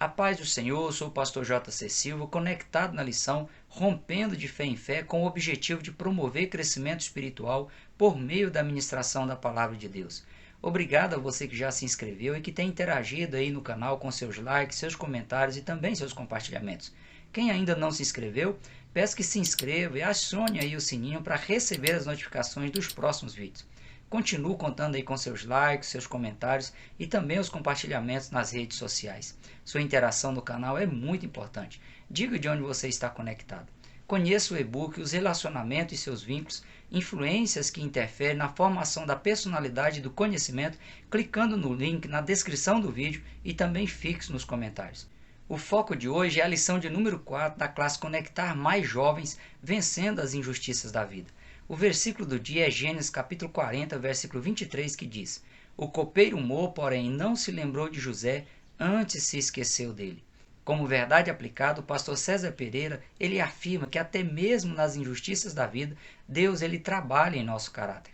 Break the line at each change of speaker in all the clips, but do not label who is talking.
A paz do Senhor, sou o pastor J.C. Silva, conectado na lição Rompendo de Fé em Fé, com o objetivo de promover crescimento espiritual por meio da ministração da Palavra de Deus. Obrigado a você que já se inscreveu e que tem interagido aí no canal com seus likes, seus comentários e também seus compartilhamentos. Quem ainda não se inscreveu, peço que se inscreva e acione aí o sininho para receber as notificações dos próximos vídeos. Continuo contando aí com seus likes, seus comentários e também os compartilhamentos nas redes sociais. Sua interação no canal é muito importante. Diga de onde você está conectado. Conheça o e-book Os Relacionamentos e Seus Vínculos, influências que interferem na formação da personalidade e do conhecimento, clicando no link na descrição do vídeo e também fixo nos comentários. O foco de hoje é a lição de número 4 da classe Conectar Mais Jovens, Vencendo as Injustiças da Vida. O versículo do dia é Gênesis capítulo 40, versículo 23, que diz: O copeiro Mô, porém, não se lembrou de José, antes se esqueceu dele. Como verdade aplicada, o pastor César Pereira, ele afirma que até mesmo nas injustiças da vida, Deus ele trabalha em nosso caráter.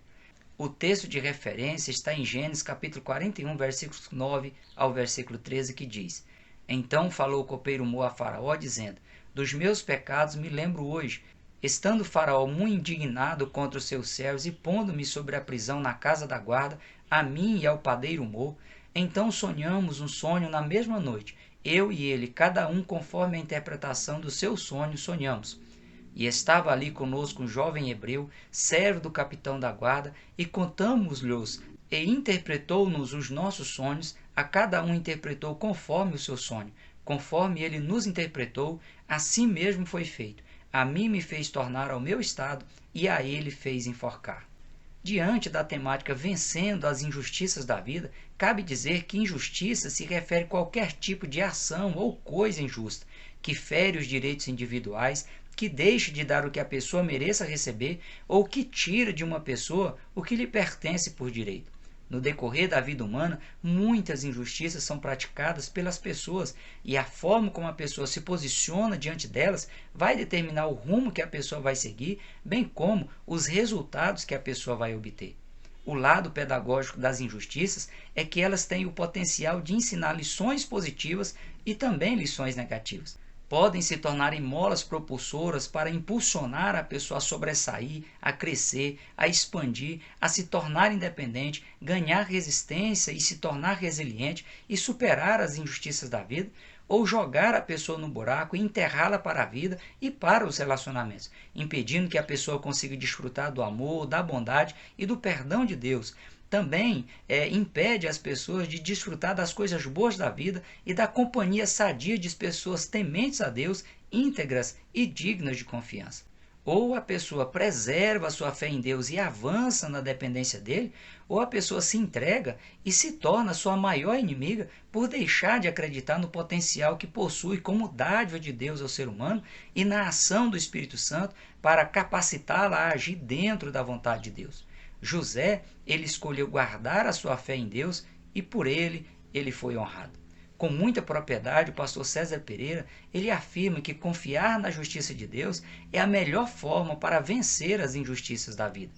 O texto de referência está em Gênesis capítulo 41, versículos 9 ao versículo 13, que diz: Então falou o copeiro Mô a Faraó, dizendo: Dos meus pecados me lembro hoje, estando Faraó muito indignado contra os seus servos e pondo-me sobre a prisão na casa da guarda, a mim e ao padeiro Mô, então sonhamos um sonho na mesma noite, eu e ele, cada um conforme a interpretação do seu sonho, sonhamos. E estava ali conosco um jovem hebreu, servo do capitão da guarda, e contamos-lhes, e interpretou-nos os nossos sonhos, a cada um interpretou conforme o seu sonho, conforme ele nos interpretou, assim mesmo foi feito. A mim me fez tornar ao meu estado e a ele fez enforcar. Diante da temática vencendo as injustiças da vida, cabe dizer que injustiça se refere a qualquer tipo de ação ou coisa injusta, que fere os direitos individuais, que deixe de dar o que a pessoa mereça receber ou que tira de uma pessoa o que lhe pertence por direito. No decorrer da vida humana, muitas injustiças são praticadas pelas pessoas e a forma como a pessoa se posiciona diante delas vai determinar o rumo que a pessoa vai seguir, bem como os resultados que a pessoa vai obter. O lado pedagógico das injustiças é que elas têm o potencial de ensinar lições positivas e também lições negativas. Podem se tornar molas propulsoras para impulsionar a pessoa a sobressair, a crescer, a expandir, a se tornar independente, ganhar resistência e se tornar resiliente e superar as injustiças da vida, ou jogar a pessoa no buraco e enterrá-la para a vida e para os relacionamentos, impedindo que a pessoa consiga desfrutar do amor, da bondade e do perdão de Deus. Também impede as pessoas de desfrutar das coisas boas da vida e da companhia sadia de pessoas tementes a Deus, íntegras e dignas de confiança. Ou a pessoa preserva a sua fé em Deus e avança na dependência dele, ou a pessoa se entrega e se torna sua maior inimiga por deixar de acreditar no potencial que possui como dádiva de Deus ao ser humano e na ação do Espírito Santo para capacitá-la a agir dentro da vontade de Deus. José, ele escolheu guardar a sua fé em Deus e por ele foi honrado. Com muita propriedade, o pastor César Pereira, ele afirma que confiar na justiça de Deus é a melhor forma para vencer as injustiças da vida.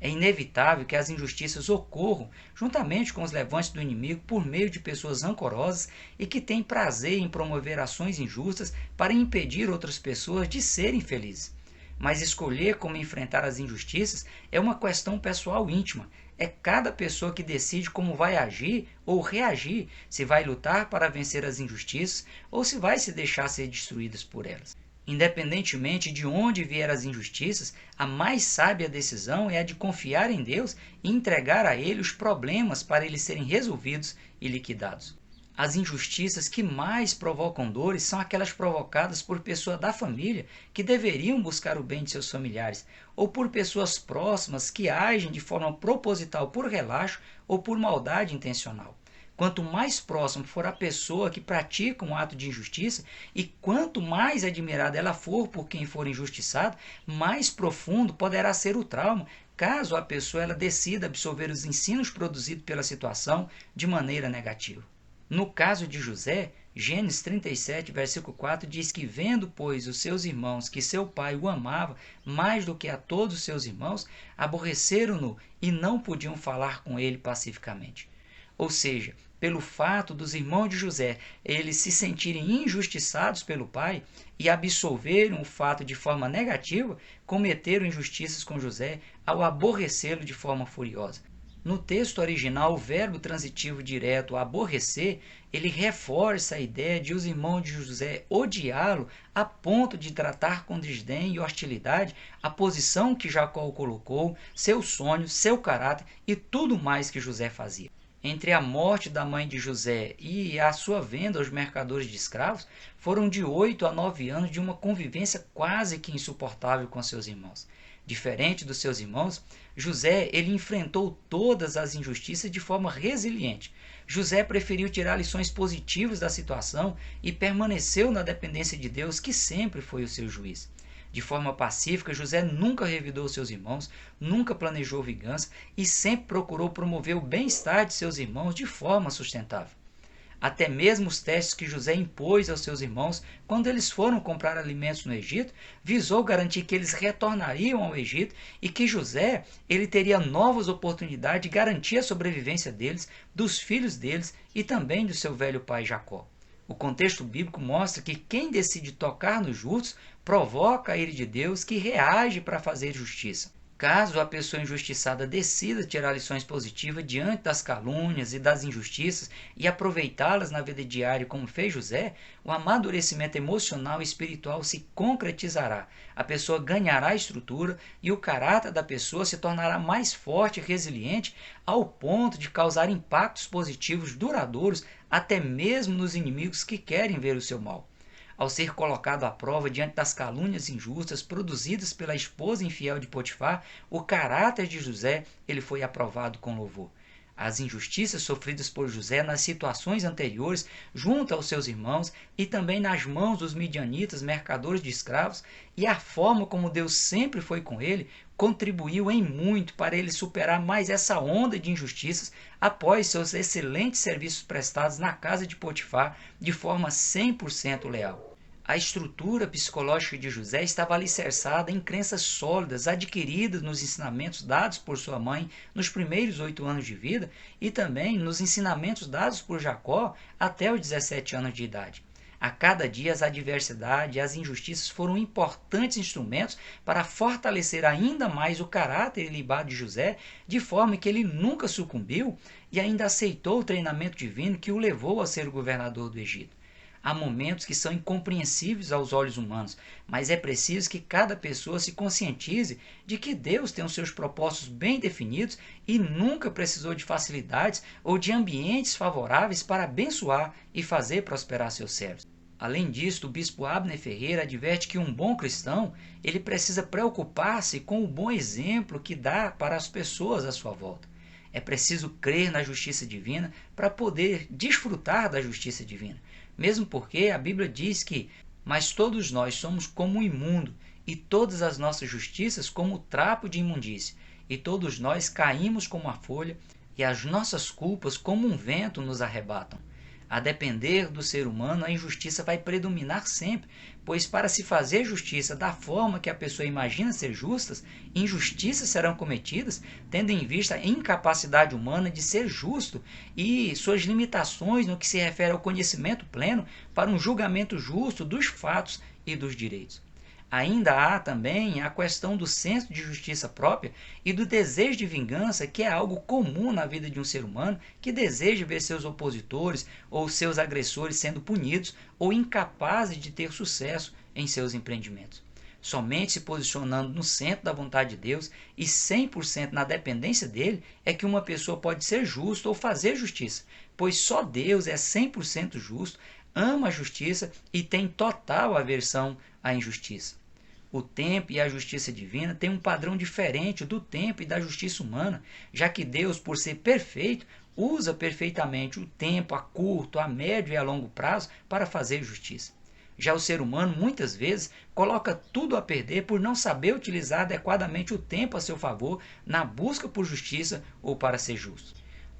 É inevitável que as injustiças ocorram juntamente com os levantes do inimigo por meio de pessoas rancorosas e que têm prazer em promover ações injustas para impedir outras pessoas de serem felizes. Mas escolher como enfrentar as injustiças é uma questão pessoal íntima. É cada pessoa que decide como vai agir ou reagir, se vai lutar para vencer as injustiças ou se vai se deixar ser destruídas por elas. Independentemente de onde vier as injustiças, a mais sábia decisão é a de confiar em Deus e entregar a Ele os problemas para eles serem resolvidos e liquidados. As injustiças que mais provocam dores são aquelas provocadas por pessoas da família que deveriam buscar o bem de seus familiares, ou por pessoas próximas que agem de forma proposital por relaxo ou por maldade intencional. Quanto mais próximo for a pessoa que pratica um ato de injustiça e quanto mais admirada ela for por quem for injustiçado, mais profundo poderá ser o trauma, caso a pessoa ela decida absorver os ensinos produzidos pela situação de maneira negativa. No caso de José, Gênesis 37, versículo 4 diz que vendo, pois, os seus irmãos que seu pai o amava mais do que a todos os seus irmãos, aborreceram-no e não podiam falar com ele pacificamente. Ou seja, pelo fato dos irmãos de José eles se sentirem injustiçados pelo pai e absolverem o fato de forma negativa, cometeram injustiças com José ao aborrecê-lo de forma furiosa. No texto original, o verbo transitivo direto aborrecer, ele reforça a ideia de os irmãos de José odiá-lo a ponto de tratar com desdém e hostilidade a posição que Jacó o colocou, seus sonhos, seu caráter e tudo mais que José fazia. Entre a morte da mãe de José e a sua venda aos mercadores de escravos, foram de 8 a 9 anos de uma convivência quase que insuportável com seus irmãos. Diferente dos seus irmãos, José ele enfrentou todas as injustiças de forma resiliente. José preferiu tirar lições positivas da situação e permaneceu na dependência de Deus, que sempre foi o seu juiz. De forma pacífica, José nunca revidou seus irmãos, nunca planejou vingança e sempre procurou promover o bem-estar de seus irmãos de forma sustentável. Até mesmo os testes que José impôs aos seus irmãos quando eles foram comprar alimentos no Egito, visou garantir que eles retornariam ao Egito e que José ele teria novas oportunidades de garantir a sobrevivência deles, dos filhos deles e também do seu velho pai Jacó. O contexto bíblico mostra que quem decide tocar nos justos provoca a ira de Deus, que reage para fazer justiça. Caso a pessoa injustiçada decida tirar lições positivas diante das calúnias e das injustiças e aproveitá-las na vida diária como fez José, o amadurecimento emocional e espiritual se concretizará. A pessoa ganhará estrutura e o caráter da pessoa se tornará mais forte e resiliente ao ponto de causar impactos positivos duradouros até mesmo nos inimigos que querem ver o seu mal. Ao ser colocado à prova diante das calúnias injustas produzidas pela esposa infiel de Potifar, o caráter de José ele foi aprovado com louvor. As injustiças sofridas por José nas situações anteriores, junto aos seus irmãos e também nas mãos dos midianitas, mercadores de escravos, e a forma como Deus sempre foi com ele, contribuiu em muito para ele superar mais essa onda de injustiças após seus excelentes serviços prestados na casa de Potifar de forma 100% leal. A estrutura psicológica de José estava alicerçada em crenças sólidas adquiridas nos ensinamentos dados por sua mãe nos primeiros 8 anos de vida e também nos ensinamentos dados por Jacó até os 17 anos de idade. A cada dia as adversidades e as injustiças foram importantes instrumentos para fortalecer ainda mais o caráter ilibado de José, de forma que ele nunca sucumbiu e ainda aceitou o treinamento divino que o levou a ser o governador do Egito. Há momentos que são incompreensíveis aos olhos humanos, mas é preciso que cada pessoa se conscientize de que Deus tem os seus propósitos bem definidos e nunca precisou de facilidades ou de ambientes favoráveis para abençoar e fazer prosperar seus servos. Além disso, o bispo Abner Ferreira adverte que um bom cristão ele precisa preocupar-se com o bom exemplo que dá para as pessoas à sua volta. É preciso crer na justiça divina para poder desfrutar da justiça divina. Mesmo porque a Bíblia diz que mas todos nós somos como um imundo, e todas as nossas justiças como trapo de imundície, e todos nós caímos como a folha, e as nossas culpas como um vento nos arrebatam. A depender do ser humano, a injustiça vai predominar sempre, pois para se fazer justiça da forma que a pessoa imagina ser justas, injustiças serão cometidas, tendo em vista a incapacidade humana de ser justo e suas limitações no que se refere ao conhecimento pleno para um julgamento justo dos fatos e dos direitos. Ainda há também a questão do senso de justiça própria e do desejo de vingança, que é algo comum na vida de um ser humano que deseja ver seus opositores ou seus agressores sendo punidos ou incapazes de ter sucesso em seus empreendimentos. Somente se posicionando no centro da vontade de Deus e 100% na dependência dele é que uma pessoa pode ser justa ou fazer justiça, pois só Deus é 100% justo, ama a justiça e tem total aversão à injustiça. O tempo e a justiça divina têm um padrão diferente do tempo e da justiça humana, já que Deus, por ser perfeito, usa perfeitamente o tempo a curto, a médio e a longo prazo para fazer justiça. Já o ser humano, muitas vezes, coloca tudo a perder por não saber utilizar adequadamente o tempo a seu favor na busca por justiça ou para ser justo.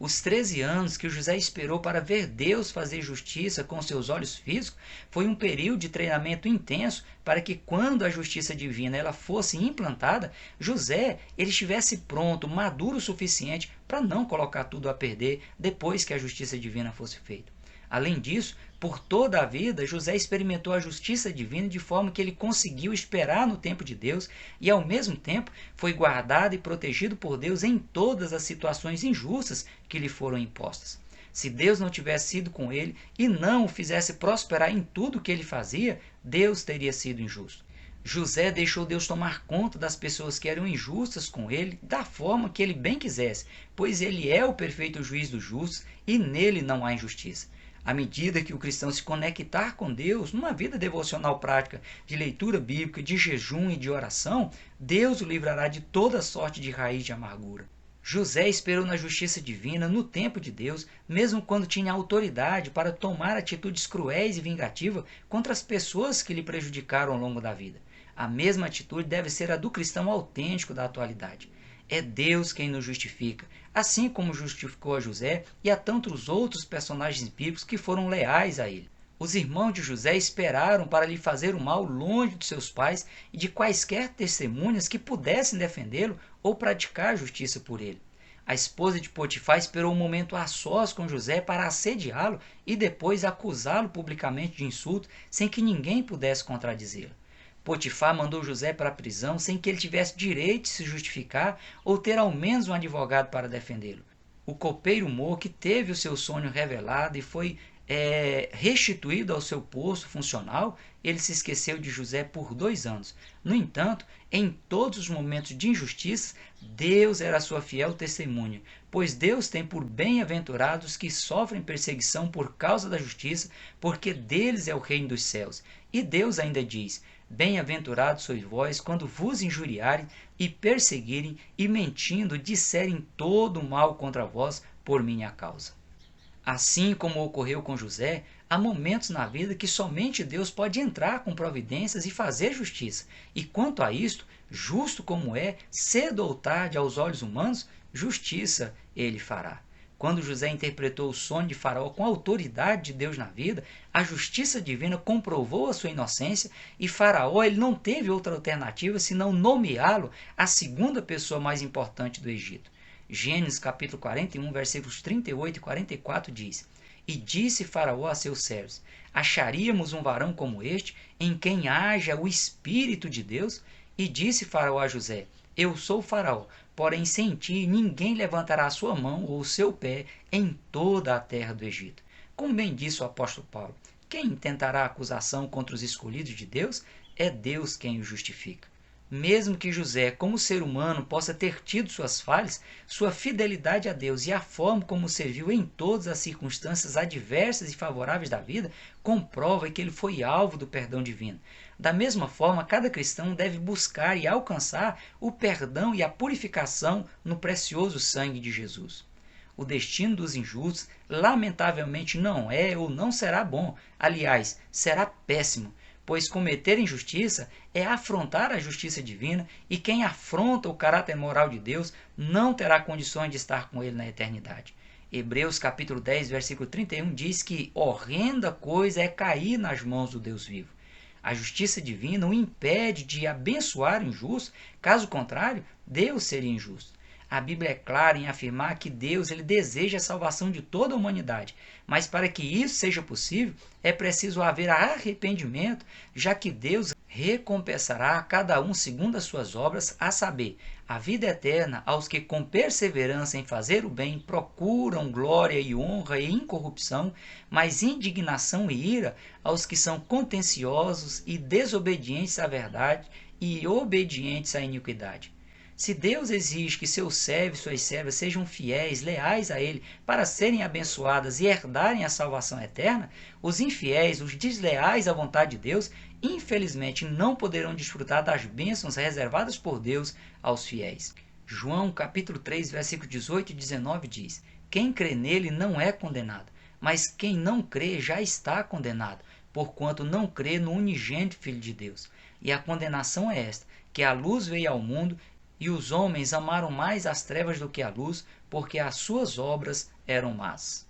Os 13 anos que José esperou para ver Deus fazer justiça com seus olhos físicos foi um período de treinamento intenso para que quando a justiça divina ela fosse implantada, José ele estivesse pronto, maduro o suficiente para não colocar tudo a perder depois que a justiça divina fosse feita. Além disso, por toda a vida, José experimentou a justiça divina de forma que ele conseguiu esperar no tempo de Deus e, ao mesmo tempo, foi guardado e protegido por Deus em todas as situações injustas que lhe foram impostas. Se Deus não tivesse sido com ele e não o fizesse prosperar em tudo que ele fazia, Deus teria sido injusto. José deixou Deus tomar conta das pessoas que eram injustas com ele, da forma que ele bem quisesse, pois ele é o perfeito juiz dos justos e nele não há injustiça. À medida que o cristão se conectar com Deus numa vida devocional prática de leitura bíblica, de jejum e de oração, Deus o livrará de toda sorte de raiz de amargura. José esperou na justiça divina no tempo de Deus, mesmo quando tinha autoridade para tomar atitudes cruéis e vingativas contra as pessoas que lhe prejudicaram ao longo da vida. A mesma atitude deve ser a do cristão autêntico da atualidade. É Deus quem nos justifica, assim como justificou a José e a tantos outros personagens bíblicos que foram leais a ele. Os irmãos de José esperaram para lhe fazer o mal longe de seus pais e de quaisquer testemunhas que pudessem defendê-lo ou praticar justiça por ele. A esposa de Potifar esperou um momento a sós com José para assediá-lo e depois acusá-lo publicamente de insulto sem que ninguém pudesse contradizê-lo. Potifar mandou José para a prisão sem que ele tivesse direito de se justificar ou ter ao menos um advogado para defendê-lo. O copeiro Moque teve o seu sonho revelado e foi restituído ao seu posto funcional. Ele se esqueceu de José por 2 anos. No entanto, em todos os momentos de injustiça, Deus era sua fiel testemunha, pois Deus tem por bem-aventurados que sofrem perseguição por causa da justiça, porque deles é o reino dos céus. E Deus ainda diz: bem-aventurados sois vós quando vos injuriarem e perseguirem e mentindo disserem todo o mal contra vós por minha causa. Assim como ocorreu com José, há momentos na vida que somente Deus pode entrar com providências e fazer justiça. E quanto a isto, justo como é, cedo ou tarde aos olhos humanos, justiça ele fará. Quando José interpretou o sonho de Faraó com a autoridade de Deus na vida, a justiça divina comprovou a sua inocência e Faraó ele não teve outra alternativa senão nomeá-lo a segunda pessoa mais importante do Egito. Gênesis capítulo 41, versículos 38 e 44 diz: E disse Faraó a seus servos: Acharíamos um varão como este, em quem haja o Espírito de Deus? E disse Faraó a José: Eu sou Faraó, porém sem ti ninguém levantará a sua mão ou o seu pé em toda a terra do Egito. Como bem disse o apóstolo Paulo, quem intentará acusação contra os escolhidos de Deus? É Deus quem o justifica. Mesmo que José, como ser humano, possa ter tido suas falhas, sua fidelidade a Deus e a forma como serviu em todas as circunstâncias adversas e favoráveis da vida, comprova que ele foi alvo do perdão divino. Da mesma forma, cada cristão deve buscar e alcançar o perdão e a purificação no precioso sangue de Jesus. O destino dos injustos, lamentavelmente, não é ou não será bom. Aliás, será péssimo, pois cometer injustiça é afrontar a justiça divina e quem afronta o caráter moral de Deus não terá condições de estar com ele na eternidade. Hebreus capítulo 10, versículo 31 diz que horrenda coisa é cair nas mãos do Deus vivo. A justiça divina o impede de abençoar o injusto, caso contrário, Deus seria injusto. A Bíblia é clara em afirmar que Deus ele deseja a salvação de toda a humanidade, mas para que isso seja possível, é preciso haver arrependimento, já que Deus recompensará a cada um segundo as suas obras, a saber, a vida eterna aos que com perseverança em fazer o bem procuram glória e honra e incorrupção, mas indignação e ira aos que são contenciosos e desobedientes à verdade e obedientes à iniquidade. Se Deus exige que seus servos e suas servas sejam fiéis, leais a Ele, para serem abençoadas e herdarem a salvação eterna, os infiéis, os desleais à vontade de Deus, infelizmente não poderão desfrutar das bênçãos reservadas por Deus aos fiéis. João capítulo 3, versículos 18 e 19 diz: Quem crê nele não é condenado, mas quem não crê já está condenado, porquanto não crê no unigênito Filho de Deus. E a condenação é esta, que a luz veio ao mundo, E os homens amaram mais as trevas do que a luz, porque as suas obras eram más.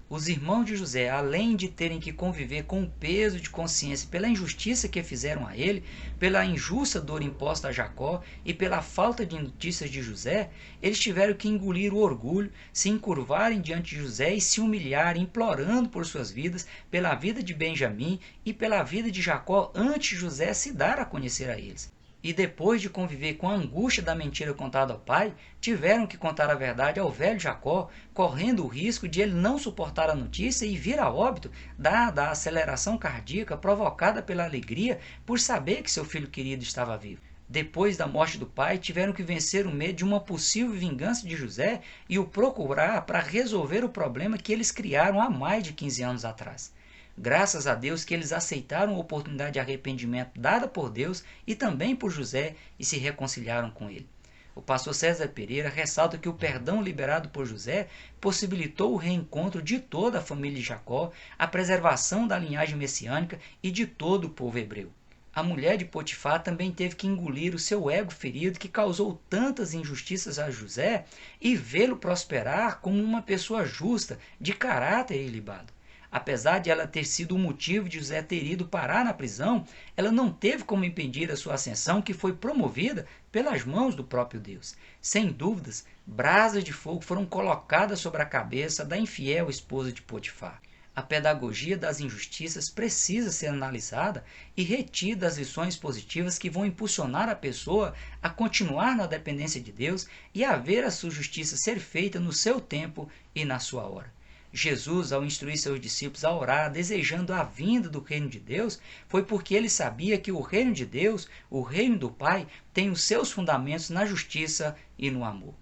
Os irmãos de José, além de terem que conviver com o peso de consciência pela injustiça que fizeram a ele, pela injusta dor imposta a Jacó e pela falta de notícias de José, eles tiveram que engolir o orgulho, se encurvarem diante de José e se humilharem, implorando por suas vidas, pela vida de Benjamim e pela vida de Jacó, antes de José se dar a conhecer a eles. E depois de conviver com a angústia da mentira contada ao pai, tiveram que contar a verdade ao velho Jacó, correndo o risco de ele não suportar a notícia e vir a óbito, dada a aceleração cardíaca provocada pela alegria por saber que seu filho querido estava vivo. Depois da morte do pai, tiveram que vencer o medo de uma possível vingança de José e o procurar para resolver o problema que eles criaram há mais de 15 anos atrás. Graças a Deus que eles aceitaram a oportunidade de arrependimento dada por Deus e também por José e se reconciliaram com ele. O pastor César Pereira ressalta que o perdão liberado por José possibilitou o reencontro de toda a família de Jacó, a preservação da linhagem messiânica e de todo o povo hebreu. A mulher de Potifar também teve que engolir o seu ego ferido que causou tantas injustiças a José e vê-lo prosperar como uma pessoa justa, de caráter ilibado. Apesar de ela ter sido o motivo de José ter ido parar na prisão, ela não teve como impedir a sua ascensão, que foi promovida pelas mãos do próprio Deus. Sem dúvidas, brasas de fogo foram colocadas sobre a cabeça da infiel esposa de Potifar. A pedagogia das injustiças precisa ser analisada e retida as lições positivas que vão impulsionar a pessoa a continuar na dependência de Deus e a ver a sua justiça ser feita no seu tempo e na sua hora. Jesus, ao instruir seus discípulos a orar, desejando a vinda do reino de Deus, foi porque ele sabia que o reino de Deus, o reino do Pai, tem os seus fundamentos na justiça e no amor.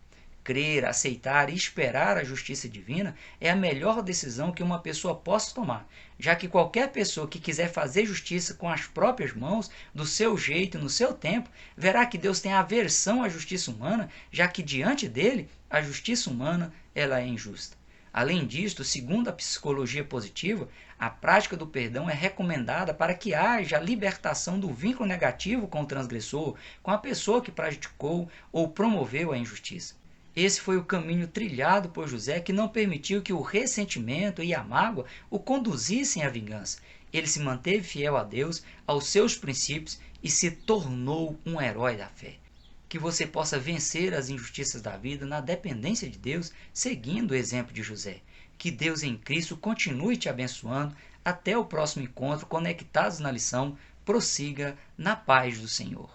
Crer, aceitar e esperar a justiça divina é a melhor decisão que uma pessoa possa tomar, já que qualquer pessoa que quiser fazer justiça com as próprias mãos, do seu jeito e no seu tempo, verá que Deus tem aversão à justiça humana, já que diante dele, a justiça humana ela é injusta. Além disto, segundo a psicologia positiva, a prática do perdão é recomendada para que haja a libertação do vínculo negativo com o transgressor, com a pessoa que praticou ou promoveu a injustiça. Esse foi o caminho trilhado por José, que não permitiu que o ressentimento e a mágoa o conduzissem à vingança. Ele se manteve fiel a Deus, aos seus princípios e se tornou um herói da fé. Que você possa vencer as injustiças da vida na dependência de Deus, seguindo o exemplo de José. Que Deus em Cristo continue te abençoando. Até o próximo encontro, conectados na lição. Prossiga na paz do Senhor.